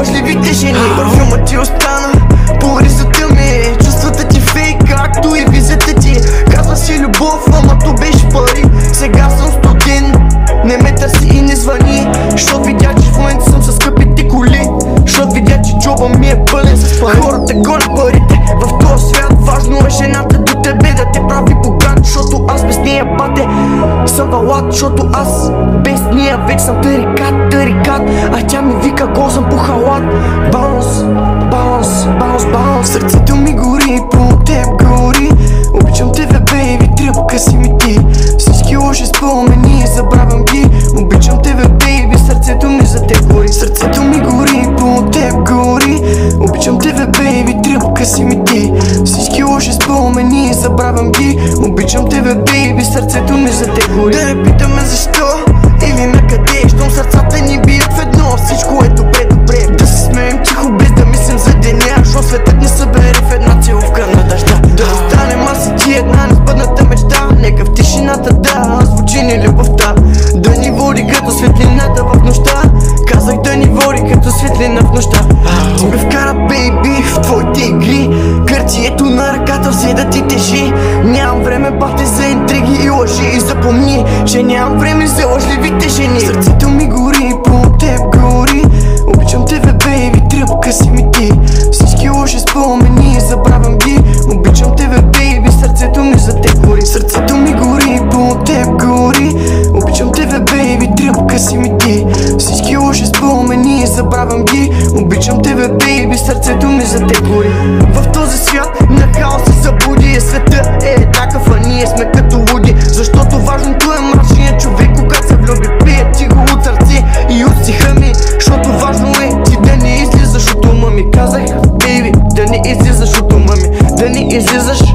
лъжливите жени. Парфюмът ти остана по ризата ми, чувствата ти фейк, както и визата ти. Казва си любов, ама то беше пари. Сега съм студен, не ме търси и не звъни, защото видя, че в момента съм с скъпите коли, защото видя, че джоба ми е пълен с пари. Хората гонят парите в този свят, важно е жената до тебе да те прави богат, защото аз без нея, бате, съм балат, защото аз без нея вече съм тарикат, а тя ми вика гол съм по халат. Баунс, баунс, баунс, баунс. Сърцето ми гори, по теб гори. Обичам тебе, бейби, тръпка си ми ти. Всички лоши спомени, забравям ги. Обичам тебе, бейби, сърцето ми за теб гори. Сърцето ми гори, по теб гори. Обичам тебе, бейби, тръпка си ми ти. Всички лоши спомени, забравям ги. Обичам тебе, бейби, сърцето ми за теб гори. Да не питаме защо или на къде, щом сърцата ни бият в едно. Всичко е добре, да се смеем тихо без да мислим за деня, защото светът ни събере в една целувка на дъжда. Да останем аз и ти една несбъдната мечта, нека в тишината да звучи ни любовта. Да ни води като светлината в нощта, казах да ни води като светлина в нощта. Ти ме вкара, бейби, в твоите игри, гърчието на ръката взе да ти тежи. Нямам време, бате, за интриги и лъжи, и запомни, че нямам време за лъжливите жени. Сърцето ми гори, по теб гори. Обичам тебе, бейби, тръпка си ми ти. Всички лоши спомени, забравям ги. Обичам тебе, бейби, сърцето ми за теб гори. Сърцето ми гори, по теб гори. Обичам тебе, бейби, тръпка си ми ти. Всички лоши спомени, забравям ги. Обичам тебе, бейби, сърцето ми за теб гори. В този свят на хаос се събуди, света е еднакъв, а ние сме като луди. Защото важното е мрачният човек, когато се влюби. Пие ти го от сърце и от стиха ми, защото важно е ти да не излизаш от ума ми. Казах, бейби, да не излизаш от ума ми, да не излизаш